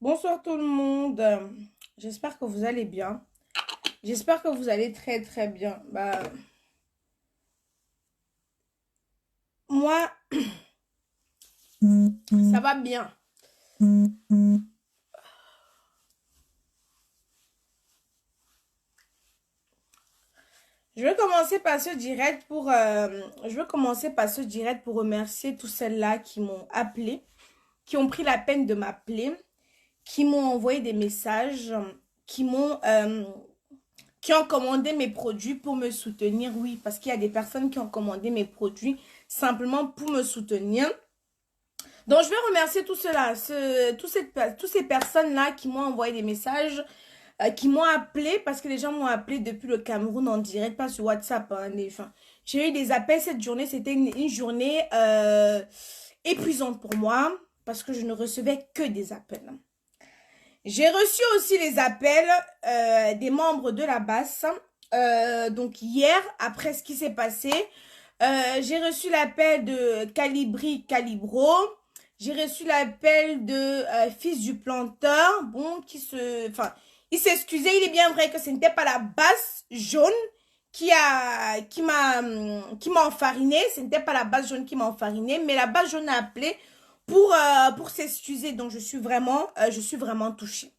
Bonsoir tout le monde. J'espère que vous allez bien. J'espère que vous allez très très bien. Moi, ça va bien. Je vais commencer par ce direct pour remercier tous celles-là qui m'ont appelé, qui ont pris la peine de m'appeler, qui m'ont envoyé des messages, qui m'ont qui ont commandé mes produits pour me soutenir. Oui, parce qu'il y a des personnes qui ont commandé mes produits simplement pour me soutenir. Donc, je vais remercier tous ceux-là, tous ces personnes-là qui m'ont envoyé des messages, qui m'ont appelé, parce que les gens m'ont appelé depuis le Cameroun en direct, pas sur WhatsApp. J'ai eu des appels cette journée, c'était une journée épuisante pour moi, parce que je ne recevais que des appels. J'ai reçu aussi les appels des membres de la basse. Donc hier, après ce qui s'est passé, j'ai reçu l'appel de Calibri Calibro. J'ai reçu l'appel de Fils du planteur. Bon, il s'excusait. Il est bien vrai que ce n'était pas la basse jaune qui m'a enfariné. Ce n'était pas la basse jaune qui m'a enfariné, mais la basse jaune a appelé pour s'excuser. Donc, je suis vraiment touchée.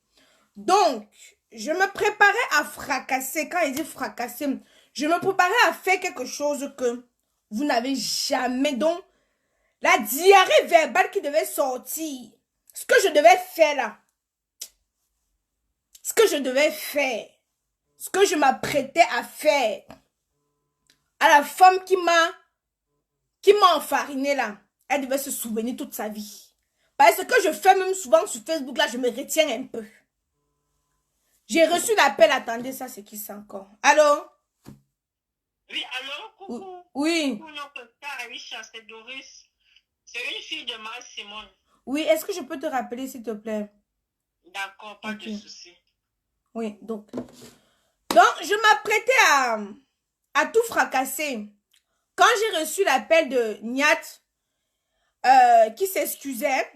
Donc, je me préparais à fracasser. Quand il dit fracasser, je me préparais à faire quelque chose que vous n'avez jamais. Donc, la diarrhée verbale qui devait sortir. Ce que je devais faire là. Ce que je devais faire. Ce que je m'apprêtais à faire. À la femme qui m'a enfariné là. Elle devait se souvenir toute sa vie. Parce que je fais même souvent sur Facebook là, je me retiens un peu. J'ai reçu l'appel, attendez, ça c'est qui ça encore? Allô? Oui, alors, coucou. Oui. Coucou, notre star Aïcha, c'est Doris. C'est une fille de Marie Simone. Oui, est-ce que je peux te rappeler, s'il te plaît? D'accord, pas de Ok. souci. Oui, donc je m'apprêtais à tout fracasser. Quand j'ai reçu l'appel de Niat, qui s'excusait,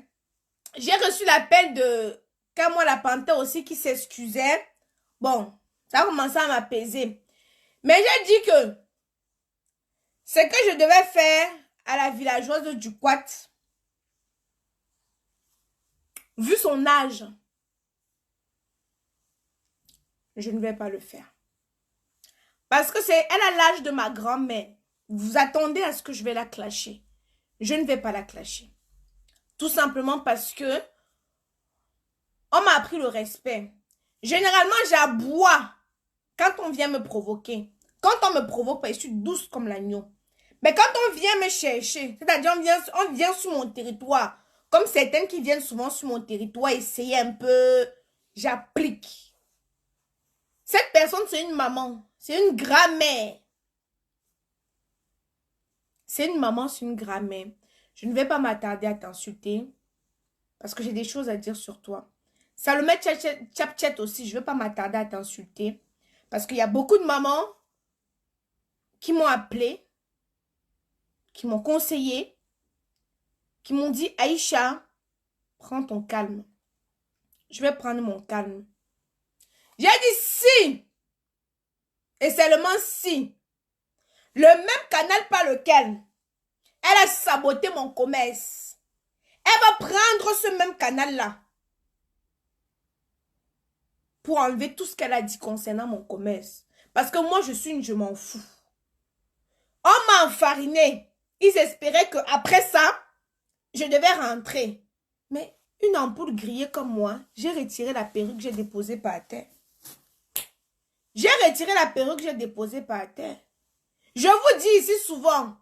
j'ai reçu l'appel de Kamwa la Panthère aussi qui s'excusait. Bon, ça a commencé à m'apaiser. Mais j'ai dit que ce que je devais faire à la villageoise du Quat, vu son âge, je ne vais pas le faire. Parce que elle a l'âge de ma grand-mère. Vous attendez à ce que je vais la clasher. Je ne vais pas la clasher. Tout simplement parce que on m'a appris le respect. Généralement, j'aboie quand on vient me provoquer. Quand on me provoque, je suis douce comme l'agneau. Mais quand on vient me chercher, c'est-à-dire on vient sur mon territoire, comme certains qui viennent souvent sur mon territoire, essayer un peu, j'applique. Cette personne, c'est une maman, c'est une grand-mère. C'est une maman, c'est une grand-mère. Je ne vais pas m'attarder à t'insulter parce que j'ai des choses à dire sur toi. Salomé Tchapchet aussi, je ne vais pas m'attarder à t'insulter parce qu'il y a beaucoup de mamans qui m'ont appelé, qui m'ont conseillé, qui m'ont dit Aïcha, prends ton calme. Je vais prendre mon calme. J'ai dit si, et seulement si, le même canal par lequel elle a saboté mon commerce, elle va prendre ce même canal-là pour enlever tout ce qu'elle a dit concernant mon commerce. Parce que moi, je m'en fous. On m'a enfariné. Ils espéraient qu'après ça, je devais rentrer. Mais une ampoule grillée comme moi, j'ai retiré la perruque, j'ai déposé par terre. J'ai retiré la perruque, j'ai déposé par terre. Je vous dis ici souvent,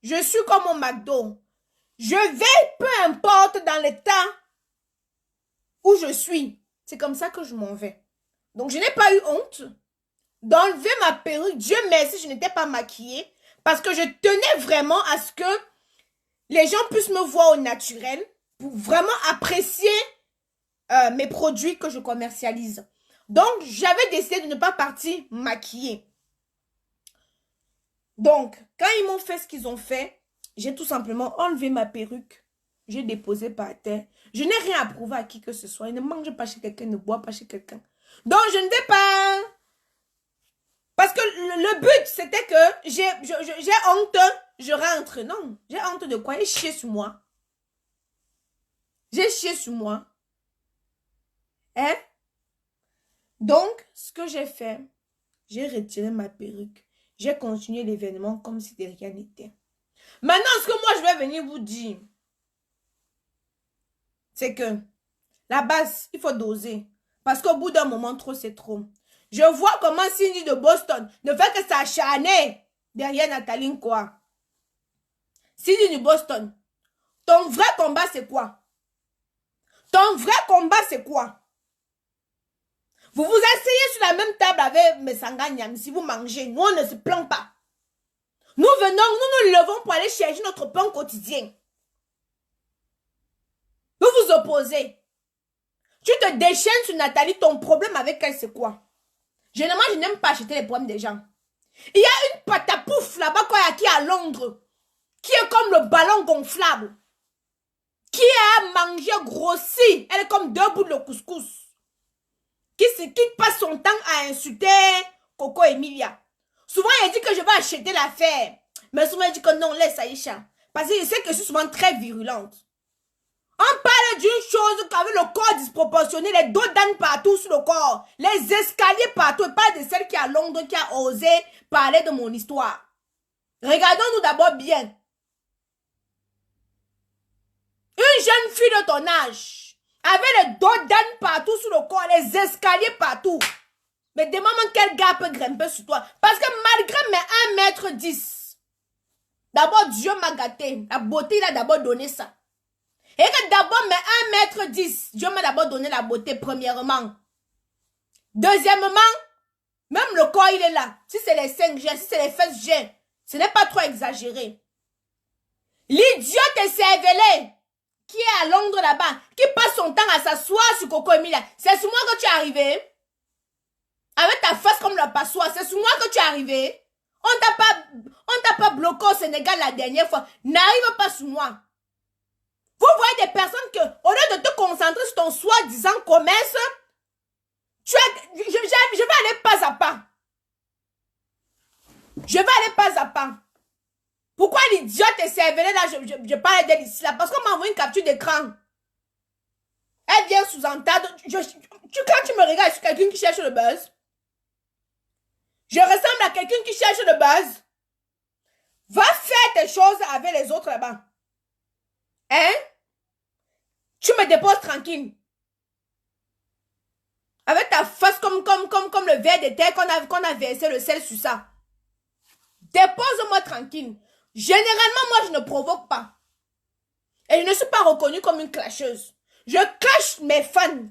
je suis comme au McDo. Je vais, peu importe dans l'état où je suis. C'est comme ça que je m'en vais. Donc, je n'ai pas eu honte d'enlever ma perruque. Dieu merci, je n'étais pas maquillée. Parce que je tenais vraiment à ce que les gens puissent me voir au naturel pour vraiment apprécier mes produits que je commercialise. Donc, j'avais décidé de ne pas partir maquillée. Donc, quand ils m'ont fait ce qu'ils ont fait, j'ai tout simplement enlevé ma perruque. J'ai déposé par terre. Je n'ai rien à prouver à qui que ce soit. Il ne mange pas chez quelqu'un, ne boit pas chez quelqu'un. Donc, je ne vais pas... Parce que le but, c'était que j'ai honte, je rentre. Non, j'ai honte de quoi? J'ai chié sur moi. J'ai chié sur moi. Hein? Donc, ce que j'ai fait, j'ai retiré ma perruque. J'ai continué l'événement comme si de rien n'était. Maintenant, ce que moi, je vais venir vous dire, c'est que la base, il faut doser. Parce qu'au bout d'un moment, trop, c'est trop. Je vois comment Cindy de Boston ne fait que s'acharner derrière Nathalie quoi. Cindy de Boston, ton vrai combat, c'est quoi? Ton vrai combat, c'est quoi? Vous vous asseyez sur la même table avec Mesanganyam si vous mangez. Nous, on ne se plaint pas. Nous venons, nous nous levons pour aller chercher notre pain quotidien. Vous vous opposez. Tu te déchaînes sur Nathalie, ton problème avec elle, c'est quoi? Généralement, je n'aime pas acheter les problèmes des gens. Il y a une patapouf là-bas qui est à Londres, qui est comme le ballon gonflable, qui a mangé grossi. Elle est comme deux bouts de couscous. Qui passe son temps à insulter Coco Emilia. Souvent, elle dit que je vais acheter l'affaire. Mais souvent, elle dit que non, laisse Aïcha. Parce que je sais que je suis souvent très virulente. On parle d'une chose qu'avec le corps disproportionné, les dos d'âne partout sur le corps, les escaliers partout, et pas de celle qui est à Londres qui a osé parler de mon histoire. Regardons-nous d'abord bien. Une jeune fille de ton âge, avec les dos d'âne partout sur le corps, les escaliers partout. Mais demande-moi quel gars peut grimper sur toi. Parce que malgré mes 1,10 m, d'abord Dieu m'a gâté. La beauté, il a d'abord donné ça. Et que d'abord mes 1,10 m, Dieu m'a d'abord donné la beauté premièrement. Deuxièmement, même le corps il est là. Si c'est les 5 G, si c'est les fesses G, ce n'est pas trop exagéré. L'idiote cervelé qui est à Londres là-bas, qui passe son temps à s'asseoir sur Coco Emilia, c'est sur moi que tu es arrivé. Avec ta face comme la passoire, c'est sur moi que tu es arrivé. On t'a pas bloqué au Sénégal la dernière fois. N'arrive pas sur moi. Vous voyez des personnes que, au lieu de te concentrer sur ton soi-disant commerce, je vais aller pas à pas. Je vais aller pas à pas. Pourquoi l'idiote est cervelée là, je parle d'elle ici là, parce qu'on m'a envoyé une capture d'écran. Elle vient sous-entendre. Quand tu me regardes, je suis quelqu'un qui cherche le buzz. Je ressemble à quelqu'un qui cherche le buzz. Va faire tes choses avec les autres là-bas. Hein? Tu me déposes tranquille. Avec ta face comme le verre de terre qu'on a versé le sel sur ça. Dépose-moi tranquille. Généralement, moi, je ne provoque pas. Et je ne suis pas reconnue comme une clasheuse. Je clash mes fans,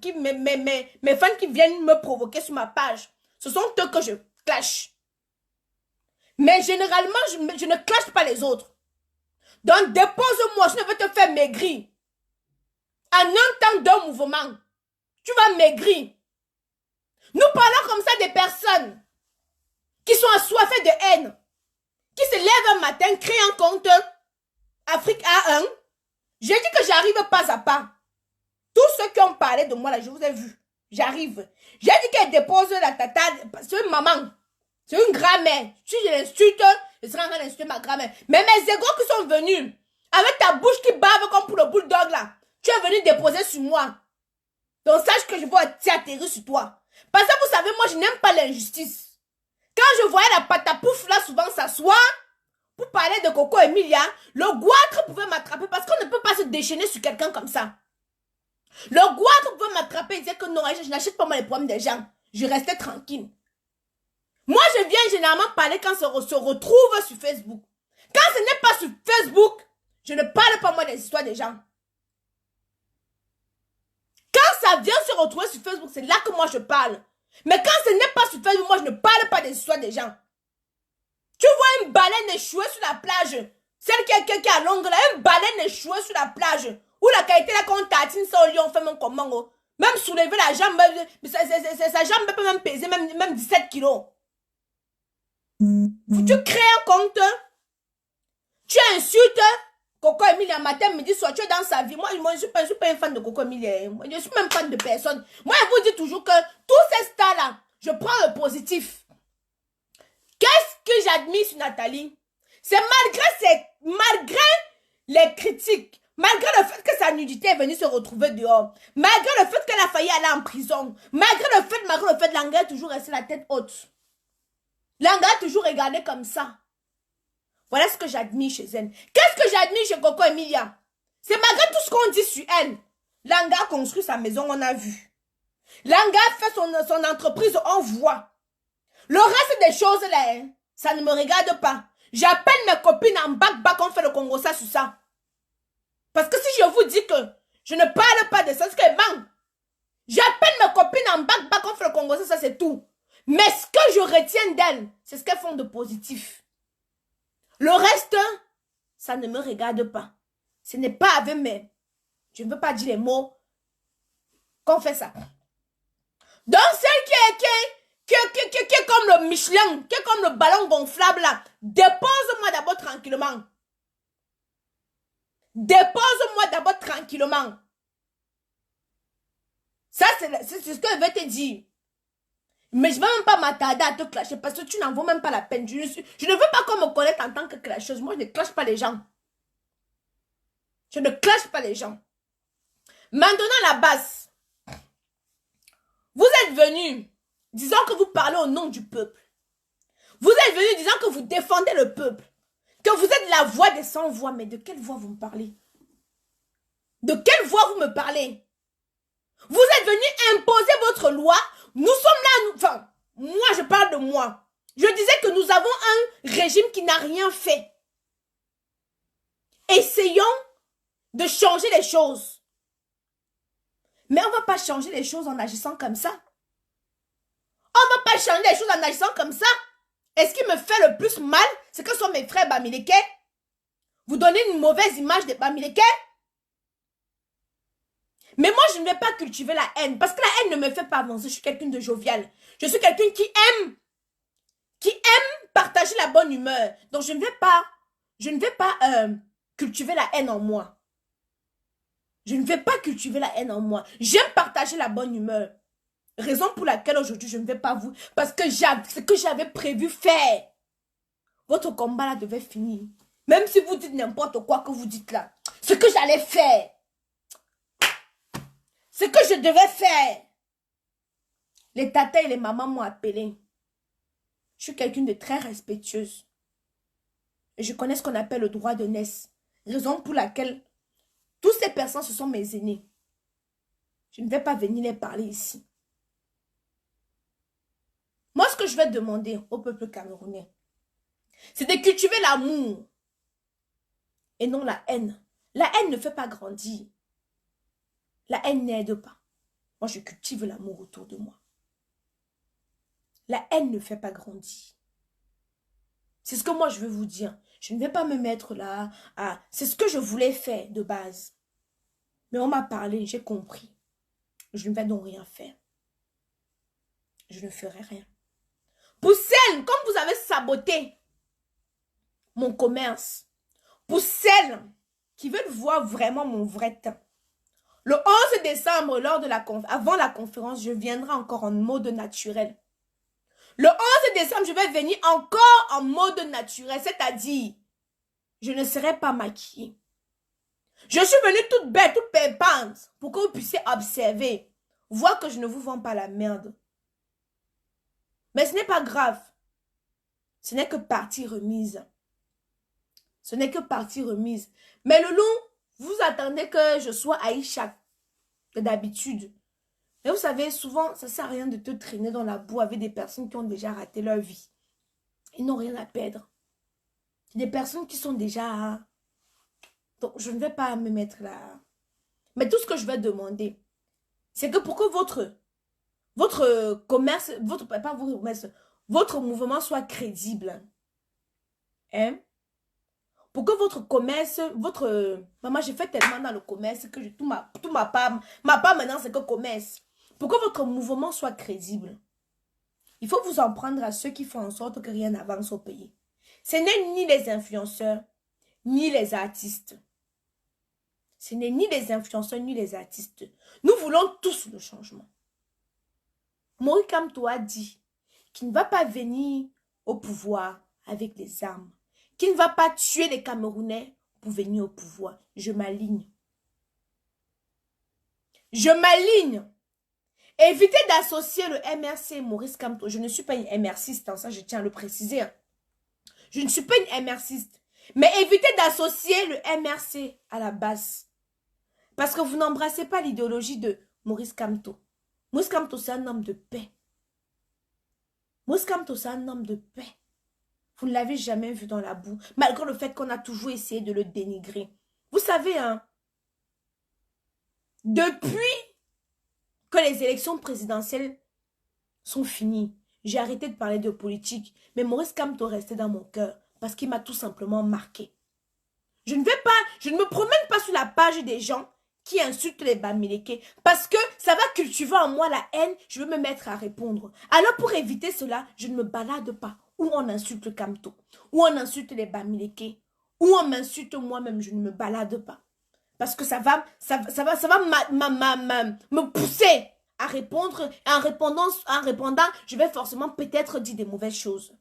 mes fans qui viennent me provoquer sur ma page. Ce sont eux que je clash. Mais généralement, je ne clash pas les autres. Donc, dépose-moi, je ne veux te faire maigrir. En un temps d'un mouvement, tu vas maigrir. Nous parlons comme ça des personnes qui sont assoiffées de haine, qui se lèvent un matin, créent un compte Afrique A1. J'ai dit que j'arrive pas à pas. Tous ceux qui ont parlé de moi là, je vous ai vu. J'arrive. J'ai dit qu'elle dépose la tata. C'est une maman. C'est une grand-mère. Si je l'insulte, je serai en train d'insulter ma grand-mère. Mais mes égos qui sont venus, avec ta bouche qui bave comme pour le bulldog là, tu es venu déposer sur moi. Donc sache que je vais atterrir sur toi. Parce que vous savez, moi je n'aime pas l'injustice. Quand je voyais la patapouf là souvent s'asseoir pour parler de Coco Emilia, le goitre pouvait m'attraper parce qu'on ne peut pas se déchaîner sur quelqu'un comme ça. Le goitre pouvait m'attraper et dire que non, je n'achète pas moi les problèmes des gens. Je restais tranquille. Moi, je viens généralement parler quand on se retrouve sur Facebook. Quand ce n'est pas sur Facebook, je ne parle pas moi des histoires des gens. Quand ça vient se retrouver sur Facebook, c'est là que moi je parle. Mais quand ce n'est pas sur Facebook, moi je ne parle pas des histoires des gens. Tu vois une baleine échouée sur la plage. Celle qui est à Londres, là, une baleine échouée sur la plage. Où la qualité là, quand on tatine ça au lion, on fait mon comment. Même soulever la jambe, sa jambe peut même peser même 17 kilos. Tu crées un compte, tu insultes Coco Emilia, matin, midi, soir, tu es dans sa vie. Moi, je ne suis pas un fan de Coco Emilia. Je ne suis même fan de personne. Moi, je vous dis toujours que tous ces stars-là, je prends le positif. Qu'est-ce que j'admire sur Nathalie? C'est malgré les critiques, malgré le fait que sa nudité est venue se retrouver dehors, malgré le fait qu'elle a failli aller en prison, malgré le fait, Langa est toujours resté la tête haute. Langa a toujours regardé comme ça. Voilà ce que j'admire chez elle. Qu'est-ce que j'admire chez Coco Emilia? C'est malgré tout ce qu'on dit sur elle. Langa a construit sa maison, on a vu. Langa a fait son entreprise, on voit. Le reste des choses là, hein, ça ne me regarde pas. J'appelle mes copines en bac, on fait le Congo ça sur ça. Parce que si je vous dis que je ne parle pas de ça, c'est que manque. J'appelle mes copines en bac, on fait le Congo ça c'est tout. Mais ce que je retiens d'elles, c'est ce qu'elles font de positif. Le reste, ça ne me regarde pas. Ce n'est pas avec mes... Je ne veux pas dire les mots qu'on fait ça. Donc celle qui est comme le Michelin, qui est comme le ballon gonflable là, dépose-moi d'abord tranquillement. Dépose-moi d'abord tranquillement. Ça, c'est ce que je vais te dire. Mais je ne vais même pas m'attarder à te clasher parce que tu n'en vaux même pas la peine. Je ne veux pas qu'on me connaisse en tant que clasheuse. Moi, je ne clash pas les gens. Je ne clash pas les gens. Maintenant, la base. Vous êtes venus disant que vous parlez au nom du peuple. Vous êtes venus disant que vous défendez le peuple. Que vous êtes la voix des sans voix. Mais de quelle voix vous me parlez? De quelle voix vous me parlez? Vous êtes venus imposer votre loi. Nous sommes là, enfin, moi je parle de moi. Je disais que nous avons un régime qui n'a rien fait. Essayons de changer les choses. Mais on ne va pas changer les choses en agissant comme ça. On ne va pas changer les choses en agissant comme ça. Et ce qui me fait le plus mal, c'est que ce sont mes frères Bamileke. Vous donnez une mauvaise image des Bamileke. Mais moi, je ne vais pas cultiver la haine. Parce que la haine ne me fait pas avancer. Je suis quelqu'un de jovial. Je suis quelqu'un qui aime partager la bonne humeur. Donc, je ne vais pas cultiver la haine en moi. Je ne vais pas cultiver la haine en moi. J'aime partager la bonne humeur. Raison pour laquelle aujourd'hui, je ne vais pas vous... Parce que ce que j'avais prévu faire. Votre combat là devait finir. Même si vous dites n'importe quoi que vous dites là. Ce que j'allais faire. Ce que je devais faire. Les tatas et les mamans m'ont appelé. Je suis quelqu'un de très respectueuse. Et je connais ce qu'on appelle le droit de naissance. Raison pour laquelle toutes ces personnes, ce sont mes aînés. Je ne vais pas venir les parler ici. Moi, ce que je vais demander au peuple camerounais, c'est de cultiver l'amour et non la haine. La haine ne fait pas grandir. La haine n'aide pas. Moi, je cultive l'amour autour de moi. La haine ne fait pas grandir. C'est ce que moi, je veux vous dire. Je ne vais pas me mettre là. C'est ce que je voulais faire de base. Mais on m'a parlé, j'ai compris. Je ne vais donc rien faire. Je ne ferai rien. Pour celles, comme vous avez saboté mon commerce, pour celles qui veulent voir vraiment mon vrai temps, le 11 décembre, avant la conférence, je viendrai encore en mode naturel. Le 11 décembre, je vais venir encore en mode naturel, c'est-à-dire, je ne serai pas maquillée. Je suis venue toute belle, toute pimpante, pour que vous puissiez observer, voir que je ne vous vends pas la merde. Mais ce n'est pas grave. Ce n'est que partie remise. Ce n'est que partie remise. Mais le long, vous attendez que je sois Aïcha, d'habitude. Mais vous savez, souvent, ça ne sert à rien de te traîner dans la boue avec des personnes qui ont déjà raté leur vie. Ils n'ont rien à perdre. Des personnes qui sont déjà... Donc, je ne vais pas me mettre là. Mais tout ce que je vais demander, c'est que pour que votre commerce, votre mouvement soit crédible. Hein? Pour que votre commerce, maman, j'ai fait tellement dans le commerce que ma part maintenant, c'est que commerce. Pour que votre mouvement soit crédible, il faut vous en prendre à ceux qui font en sorte que rien n'avance au pays. Ce n'est ni les influenceurs, ni les artistes. Ce n'est ni les influenceurs ni les artistes. Nous voulons tous le changement. Maurice Kamto a dit qu'il ne va pas venir au pouvoir avec les armes, qu'il ne va pas tuer les Camerounais pour venir au pouvoir. Je m'aligne. Je m'aligne. Évitez d'associer le MRC et Maurice Kamto. Je ne suis pas une MRCiste, ça je tiens à le préciser. Je ne suis pas une MRCiste. Mais évitez d'associer le MRC à la base. Parce que vous n'embrassez pas l'idéologie de Maurice Kamto. Maurice Kamto, c'est un homme de paix. Maurice Kamto, c'est un homme de paix. Vous ne l'avez jamais vu dans la boue, malgré le fait qu'on a toujours essayé de le dénigrer. Vous savez, hein, depuis que les élections présidentielles sont finies, j'ai arrêté de parler de politique, mais Maurice Kamto restait dans mon cœur parce qu'il m'a tout simplement marqué. Je ne me promène pas sur la page des gens qui insultent les Bamileke parce que ça va cultiver en moi la haine, je veux me mettre à répondre. Alors pour éviter cela, je ne me balade pas où on insulte le Kamto, où on insulte les Bamileke, où on m'insulte moi-même, je ne me balade pas. Parce que ça va me pousser à répondre. Et en répondant, je vais forcément peut-être dire des mauvaises choses.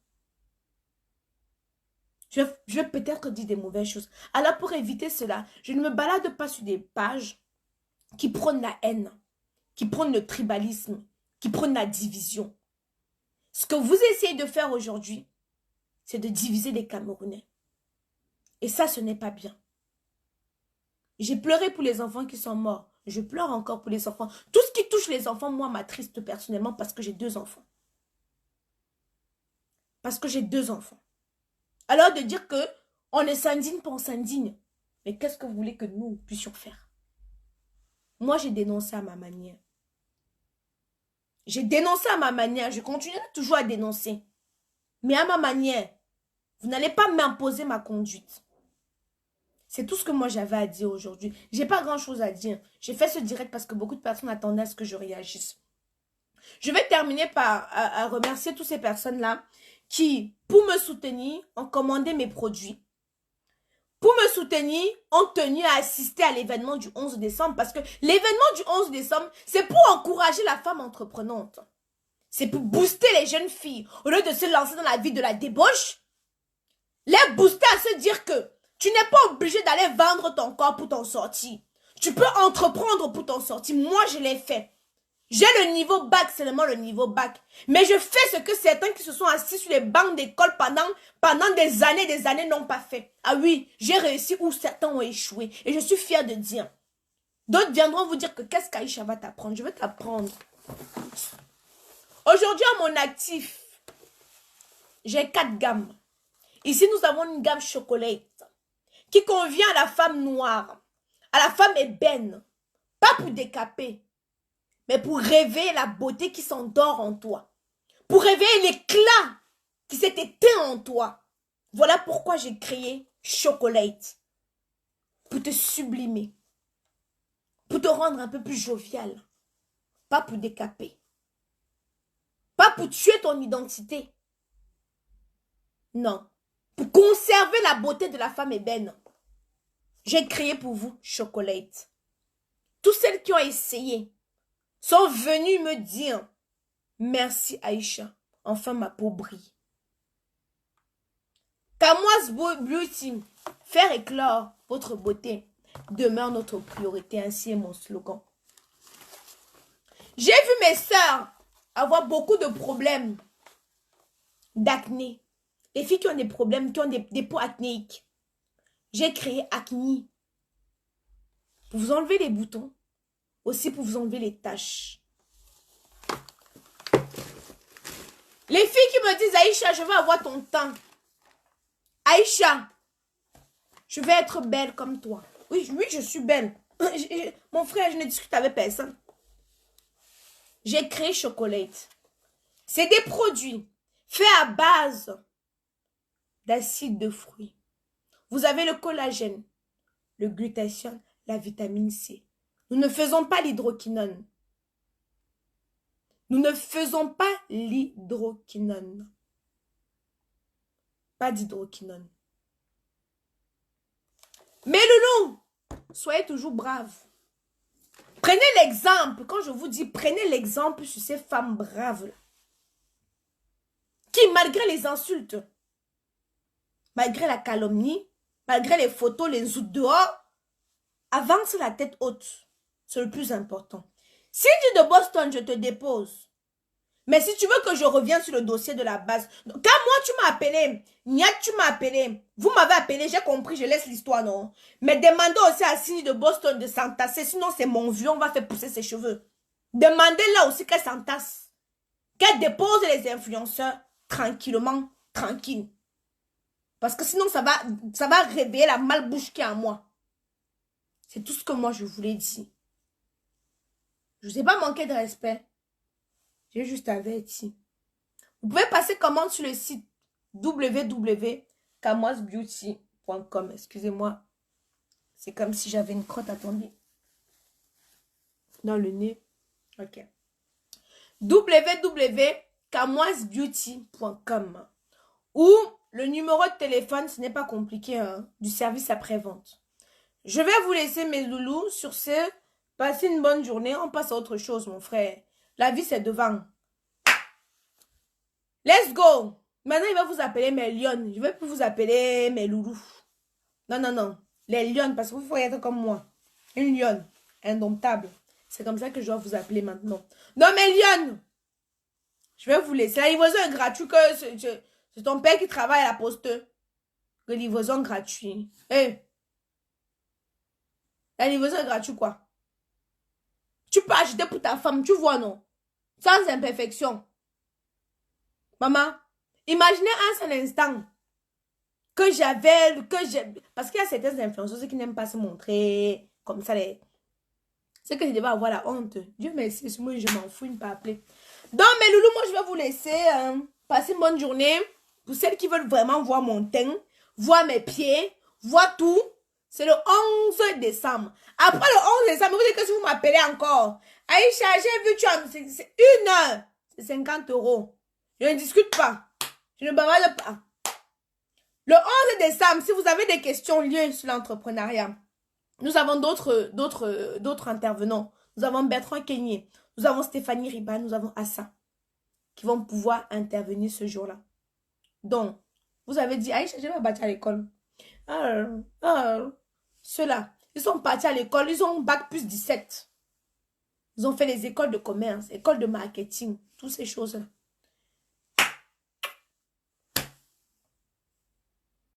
Je vais peut-être dire des mauvaises choses. Alors pour éviter cela, je ne me balade pas sur des pages qui prônent la haine, qui prônent le tribalisme, qui prônent la division. Ce que vous essayez de faire aujourd'hui, c'est de diviser les Camerounais. Et ça, ce n'est pas bien. J'ai pleuré pour les enfants qui sont morts. Je pleure encore pour les enfants. Tout ce qui touche les enfants, moi, m'attriste personnellement parce que j'ai 2 enfants. Parce que j'ai 2 enfants. Alors de dire que on ne s'indigne pas, on s'indigne. Mais qu'est-ce que vous voulez que nous puissions faire? Moi, j'ai dénoncé à ma manière. J'ai dénoncé à ma manière. Je continuerai toujours à dénoncer. Mais à ma manière. Vous n'allez pas m'imposer ma conduite. C'est tout ce que moi j'avais à dire aujourd'hui. J'ai pas grand chose à dire. J'ai fait ce direct parce que beaucoup de personnes attendaient à ce que je réagisse. Je vais terminer par à remercier toutes ces personnes-là qui, pour me soutenir, ont commandé mes produits. Pour me soutenir, ont tenu à assister à l'événement du 11 décembre. Parce que l'événement du 11 décembre, c'est pour encourager la femme entreprenante. C'est pour booster les jeunes filles. Au lieu de se lancer dans la vie de la débauche, les booster à se dire que tu n'es pas obligé d'aller vendre ton corps pour t'en sortir. Tu peux entreprendre pour t'en sortir. Moi, je l'ai fait. J'ai le niveau bac, seulement le niveau bac. Mais je fais ce que certains qui se sont assis sur les bancs d'école pendant des années n'ont pas fait. Ah oui, j'ai réussi où certains ont échoué. Et je suis fière de dire. D'autres viendront vous dire que qu'est-ce qu'Aïcha va t'apprendre. Je vais t'apprendre. Aujourd'hui, à mon actif, j'ai 4 gammes. Ici, nous avons une gamme chocolat qui convient à la femme noire, à la femme ébène. Pas pour décaper, mais pour réveiller la beauté qui s'endort en toi. Pour réveiller l'éclat qui s'est éteint en toi. Voilà pourquoi j'ai créé Chocolate. Pour te sublimer. Pour te rendre un peu plus jovial. Pas pour décaper. Pas pour tuer ton identité. Non. Pour conserver la beauté de la femme ébène. J'ai créé pour vous Chocolate. Toutes celles qui ont essayé sont venues me dire merci Aïcha, enfin ma peau brille. Kamoise Beauty, faire éclore votre beauté demeure notre priorité, ainsi est mon slogan. J'ai vu mes sœurs avoir beaucoup de problèmes d'acné. Les filles qui ont des problèmes, qui ont des peaux acnéiques. J'ai créé Acne pour vous enlever les boutons, aussi pour vous enlever les taches. Les filles qui me disent Aïcha, je veux avoir ton teint. Aïcha, je vais être belle comme toi. Oui, je suis belle. Mon frère, je ne discute avec personne. J'ai créé Chocolate. C'est des produits faits à base d'acide de fruits. Vous avez le collagène, le glutathione, la vitamine C. Nous ne faisons pas l'hydroquinone. Nous ne faisons pas l'hydroquinone. Pas d'hydroquinone. Mais loulou, Soyez toujours braves. Prenez l'exemple. Quand je vous dis, prenez l'exemple sur ces femmes braves là, qui, malgré les insultes, malgré la calomnie, malgré les photos, les zoutes dehors, avance la tête haute. C'est le plus important. Si tu es de Boston, je te dépose. Mais si tu veux que je revienne sur le dossier de la base, quand moi tu m'as appelé, Niat tu m'as appelé, vous m'avez appelé, j'ai compris, je laisse l'histoire, non? Mais demandez aussi à Cindy de Boston de s'entasser, sinon c'est mon vieux, on va faire pousser ses cheveux. Demandez-là aussi qu'elle s'entasse, qu'elle dépose les influenceurs tranquillement, tranquille. Parce que sinon ça va réveiller la malbouche qui est en moi. C'est tout ce que moi je voulais dire. Je ne vous ai pas manqué de respect. J'ai juste averti. Vous pouvez passer commande sur le site www.kamoisbeauty.com. Excusez-moi. C'est comme si j'avais une crotte, attendez. Dans le nez. Ok. www.kamoisbeauty.com. Ou le numéro de téléphone, ce n'est pas compliqué, hein, du service après-vente. Je vais vous laisser mes loulous. Sur ce, passez une bonne journée. On passe à autre chose, mon frère. La vie, c'est devant. Let's go. Maintenant, il va vous appeler mes lions. Je ne vais plus vous appeler mes loulous. Non, non, non. Les lions, parce que vous faut être comme moi. Une lionne. Indomptable. C'est comme ça que je dois vous appeler maintenant. Non, mes lions. Je vais vous laisser. La livraison est gratuite. C'est ton père qui travaille à la poste. La livraison gratuite. Hey. La livraison est gratuite, quoi. Tu peux acheter pour ta femme, tu vois, non? Sans imperfection. Maman, imaginez un seul instant que parce qu'il y a certaines influenceuses qui n'aiment pas se montrer comme ça. C'est que je devais avoir la honte. Dieu merci, moi je m'en fous, il ne pas appeler. Donc, mes loulous, moi je vais vous laisser passer une bonne journée. Pour celles qui veulent vraiment voir mon teint, voir mes pieds, voir tout. C'est le 11 décembre. Après le 11 décembre, vous dites que si vous m'appelez encore, Aïcha, j'ai vu, c'est 1 heure. C'est 50 €. Je ne discute pas. Je ne bavarde pas. Le 11 décembre, si vous avez des questions liées sur l'entrepreneuriat, nous avons d'autres intervenants. Nous avons Bertrand Kenyé, nous avons Stéphanie Riba, nous avons Assa, qui vont pouvoir intervenir ce jour-là. Donc, vous avez dit, Aïcha, je vais bâtir à l'école. Ceux-là, ils sont partis à l'école, ils ont bac plus 17. Ils ont fait les écoles de commerce, écoles de marketing, toutes ces choses-là.